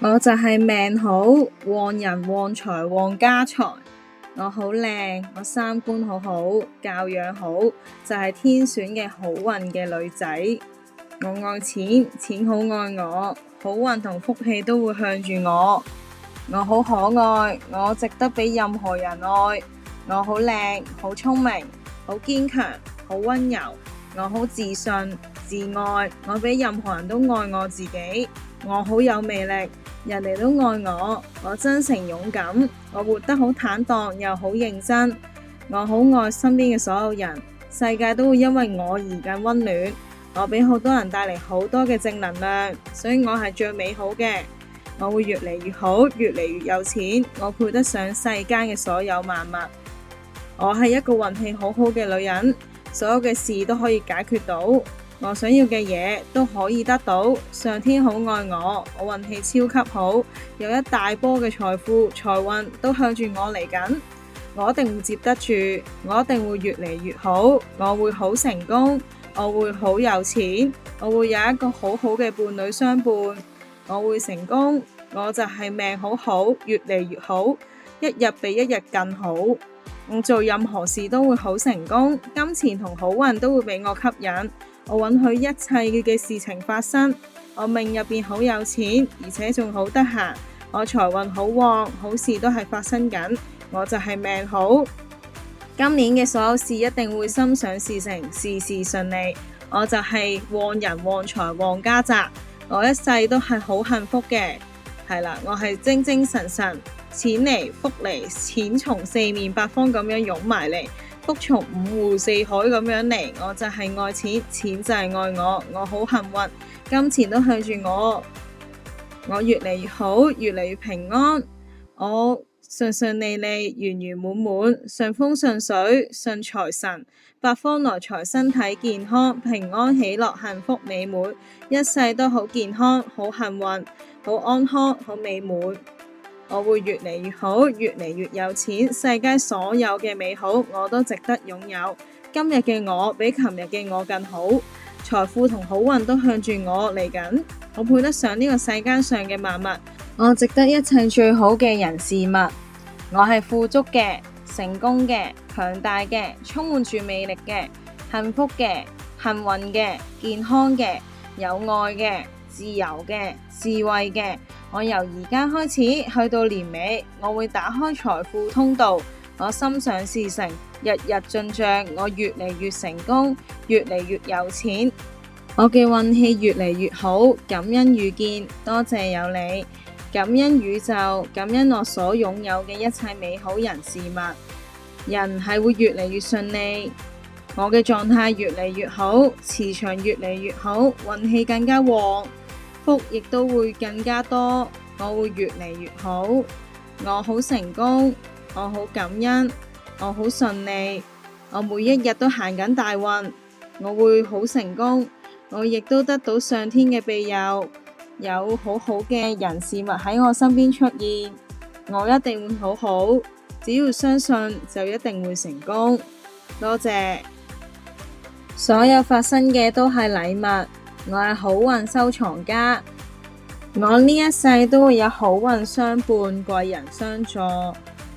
我就係命好，旺人旺財旺家財。我好靚，我三觀好好，教養好，就係天選嘅好運嘅女仔。我愛錢，錢好愛我，好運同福氣都會向住我。我好可愛，我值得俾任何人愛。我好靚，好聰明，好堅強，好溫柔。我好自信、自愛，我比任何人都愛我自己。我好有魅力，人哋都愛我。我真誠勇敢，我活得好坦蕩又好認真。我好愛身邊嘅所有人，世界都會因為我而更溫暖。我俾好多人帶嚟好多嘅正能量，所以我係最美好嘅。我會越嚟越好，越嚟越有錢。我配得上世間嘅所有萬物。我係一個運氣好好嘅女人，所有嘅事都可以解決到，我想要嘅嘢都可以得到。上天好愛我，我運氣超級好，有一大波嘅財富財運都向住我嚟緊。我一定會接得住，我一定會越嚟越好，我會好成功，我會好有錢，我會有一個好好嘅伴侶相伴，我會成功。我就係命好好，越嚟越好，一日比一日更好。我做任何事都會好成功，金錢同好運都會俾我吸引。我允許一切嘅事情發生。我命入邊好有錢，而且仲好得閒。我財運好旺，好事都係發生緊。我就係命好。今年嘅所有事一定會心想事成，事事順利。我就係旺人旺財旺家宅。我一世都係好幸福嘅。係啦，我係精精神神。錢嚟福嚟，錢從四面八方咁樣湧埋嚟，福從五湖四海咁樣嚟。我就係愛錢，錢就係愛我。我好幸運，金錢都向住我。我越嚟越好，越嚟越平安。我順順利利，圓圓滿滿，順風順水，順財神，八方來財，身體健康，平安喜樂，幸福美滿，一世都好健康，好幸運，好安康，好美滿。我會越嚟越好，越嚟越有錢，世間所有嘅美好我都值得擁有。今日嘅我比琴日嘅我更好，財富同好運都向住我嚟緊。我配得上呢個世間上嘅萬物，我值得一切最好嘅人事物。我係富足嘅、成功嘅、強大嘅、充滿住魅力嘅、幸福嘅、幸運嘅、健康嘅、有愛嘅、自由嘅、智慧嘅。我由而家開始去到年尾，我會打開財富通道。我心想事成，日日進賬。我越嚟越成功，越嚟越有錢。我嘅運氣越嚟越好。感恩遇見，多謝有你。感恩宇宙，感恩我所擁有嘅一切美好人事物。人係會越嚟越順利，我嘅狀態越嚟越好，磁場越嚟越好，運氣更加旺，福亦都會更加多。我會越嚟越好，我好成功，我好感恩，我好順利，我每一日都行緊大運，我會好成功，我亦都得到上天嘅庇佑。有好好嘅人事物喺我身邊出現，我一定會好好。只要相信就一定會成功。多謝。所有發生嘅都係禮物，我係好運收藏家。我呢一世都會有好運相伴，貴人相助。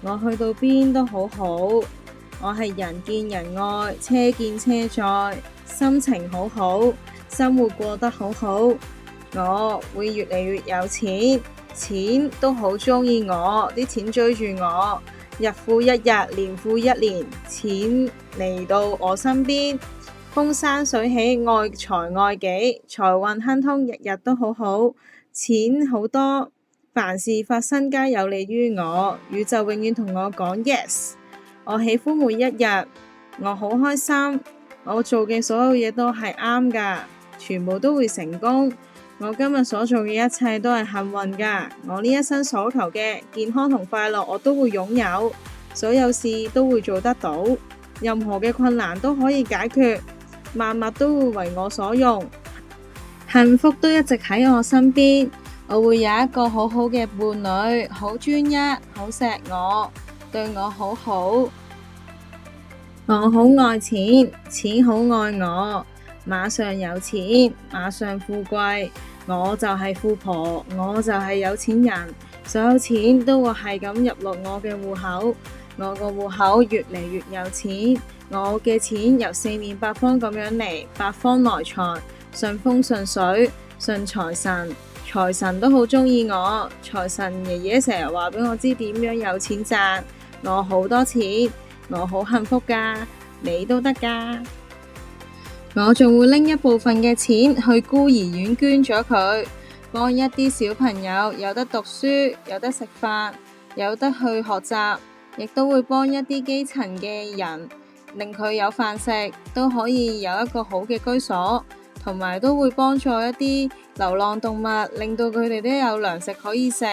我去到邊都好好。我係人見人愛，車見車載，心情好好，生活過得好好。我會越嚟越有錢，錢都好鍾意我，啲錢追住我，日復一日，年復一年，錢嚟到我身邊，風生水起，愛財愛己，財運亨通，日日都好好，錢好多，凡事發生皆有利於我，宇宙永遠同我講 yes， 我喜歡每一日，我好開心，我做嘅所有嘢都係啱㗎，全部都會成功。我今日所做嘅一切都係幸運㗎，我呢一生所求嘅健康同快樂我都會擁有，所有事都會做得到，任何嘅困難都可以解決，萬物都會為我所用，幸福都一直喺我身邊，我會有一個好好嘅伴侶，好專一，好錫我，對我好好，我好愛錢，錢好愛我。馬上有錢，馬上富貴，我就係富婆，我就係有錢人，所有錢都會係咁入落我嘅戶口，我個戶口越嚟越有錢，我嘅錢由四面八方咁樣嚟，八方來財，順風順水，順財神，財神都好鍾意我，財神爺爺成日話俾我知點樣有錢賺，我好多錢，我好幸福㗎，你都得㗎。我仲會拎一部分嘅錢去孤兒院捐咗佢，幫一啲小朋友有得讀書，有得食飯，有得去學習，亦都會幫一啲基層嘅人，令佢有飯食，都可以有一個好嘅居所，同埋都會幫助一啲流浪動物，令到佢哋都有糧食可以食，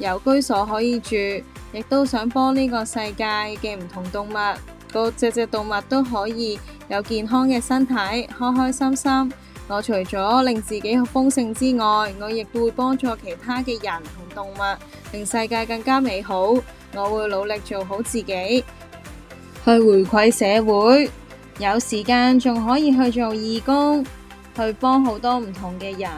有居所可以住，亦都想幫呢個世界嘅唔同動物，個隻動物都可以有健康嘅身體，開開心心。我除咗令自己好豐盛之外，我亦都會幫助其他嘅人同動物，令世界更加美好。我會努力做好自己，去回饋社會。有時間仲可以去做義工，去幫好多唔同嘅人，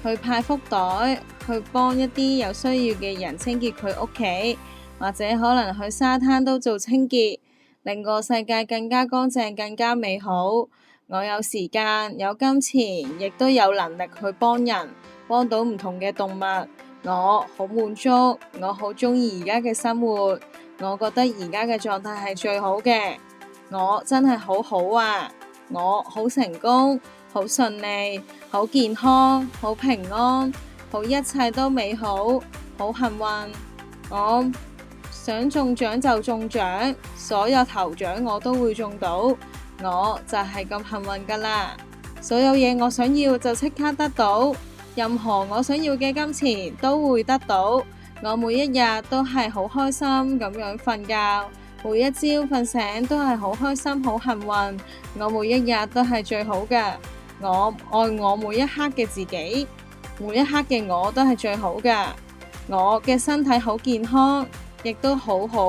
去派福袋，去幫一啲有需要嘅人清潔佢屋企，或者可能去沙灘都做清潔，令個世界更加乾淨，更加美好。我有時間，有金錢，亦都有能力去幫人，幫到唔同嘅動物。我好滿足，我好鍾意而家嘅生活，我覺得而家嘅狀態係最好嘅。我真係好好啊，我好成功，好順利，好健康，好平安，好一切都美好，好幸運。我想中獎就中獎，所有頭獎我都會中到，我就係咁幸運㗎啦。所有嘢我想要就即刻得到，任何我想要嘅金錢都會得到。我每一日都係好開心咁樣瞓覺，每一朝瞓醒都係好開心好幸運。我每一日都係最好嘅，我愛我每一刻嘅自己，每一刻嘅我都係最好嘅。我嘅身體好健康，亦都好好，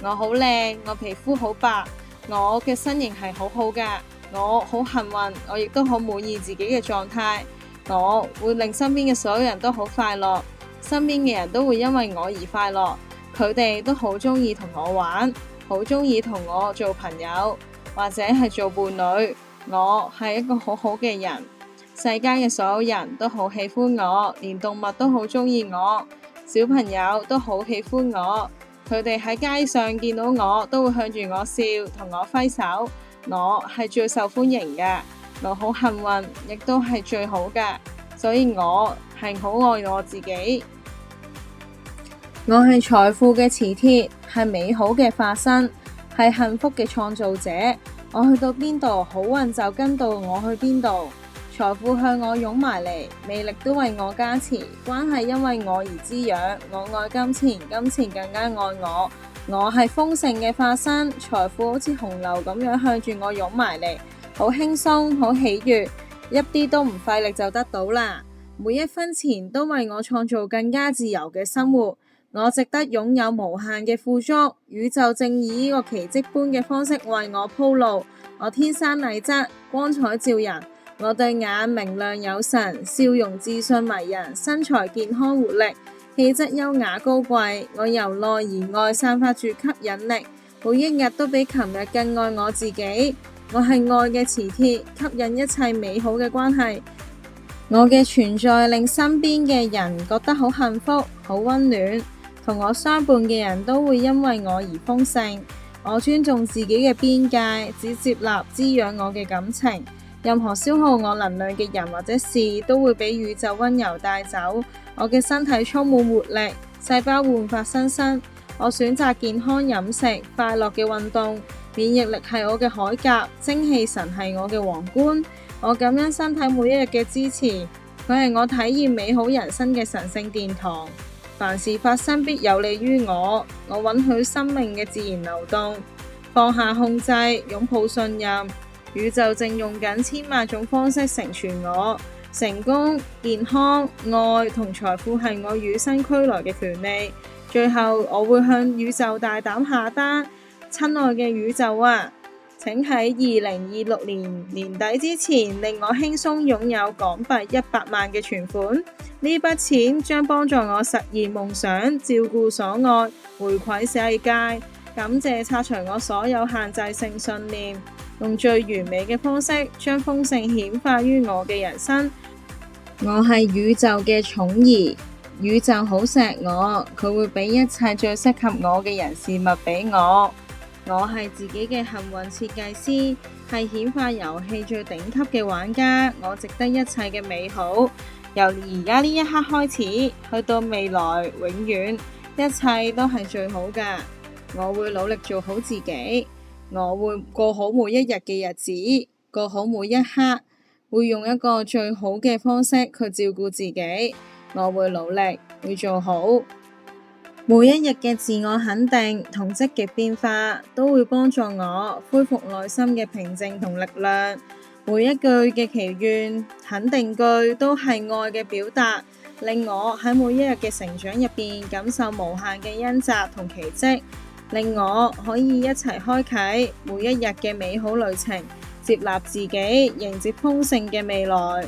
我好靚，我皮膚好白，我嘅身形係好好嘅，我好幸運，我亦都好滿意自己嘅狀態。我會令身邊嘅所有人都好快樂，身邊嘅人都會因為我而快樂，佢哋都好鍾意同我玩，好鍾意同我做朋友或者係做伴侶。我係一個好好嘅人，世間嘅所有人都好喜歡我，連動物都好鍾意我，小朋友都好喜歡我，佢哋喺街上見到我都會向住我笑，同我揮手。我係最受歡迎嘅，我好幸運，亦都係最好嘅，所以我係好愛我自己。我係財富嘅磁鐵，係美好嘅化身，係幸福嘅創造者。我去到邊度，好運就跟到我去邊度，財富向我湧埋嚟，魅力都為我加持，關係因為我而滋養。我愛金錢，金錢更加愛我。我係豐盛嘅化身，財富好似洪流咁樣向住我湧埋嚟，好輕鬆，好喜悅，一啲都唔費力就得到啦。每一分錢都為我創造更加自由嘅生活，我值得擁有無限嘅富足。宇宙正以呢個奇蹟般嘅方式為我鋪路，我天生麗質，光彩照人。我對眼明亮有神，笑容自信迷人，身材健康活力，氣質優雅高貴。我由內而外散發住吸引力，每一日都比琴日更愛我自己。我係愛嘅磁鐵，吸引一切美好嘅關係。我嘅存在令身邊嘅人覺得好幸福、好溫暖，同我相伴嘅人都會因為我而豐盛。我尊重自己嘅邊界，只接納滋養我嘅感情。任何消耗我能量嘅人或者事都會俾宇宙溫柔帶走。我嘅身體充滿活力，細胞煥發新生。我選擇健康飲食，快樂嘅運動，免疫力係我嘅鎧甲，精氣神係我嘅皇冠。我感恩身體每一日嘅支持，佢係我體驗美好人生嘅神聖殿堂。凡事發生必有利於我，我允許生命嘅自然流動，放下控制，擁抱信任。宇宙正用緊千萬種方式成全我。成功、健康、愛同財富係我與生俱來嘅權利。最後我會向宇宙大膽下單，親愛嘅宇宙啊，請喺2026年年底之前令我輕鬆擁有港幣100萬嘅存款。呢筆錢將幫助我實現夢想，照顧所愛，回饋世界。感謝拆除我所有限制性信念，用最完美嘅方式將豐盛顯化於我嘅人生。我係宇宙嘅寵兒，宇宙好錫我，佢會俾一切最適合我嘅人事物俾我。我係自己嘅幸運設計師，係顯化遊戲最頂級嘅玩家。我值得一切嘅美好，由而家呢一刻開始，去到未來永遠，一切都係最好㗎。我會努力做好自己，我會過好每一日嘅日子，過好每一刻，會用一個最好嘅方式去照顧自己。我會努力，會做好。每一日嘅自我肯定同積極變化都會幫助我恢復內心嘅平靜同力量。每一句嘅祈願、肯定句都係愛嘅表達，令我喺每一日嘅成長入邊感受無限嘅恩澤同奇蹟，令我可以一齊開啟每一日嘅美好旅程，接納自己，迎接豐盛嘅未來。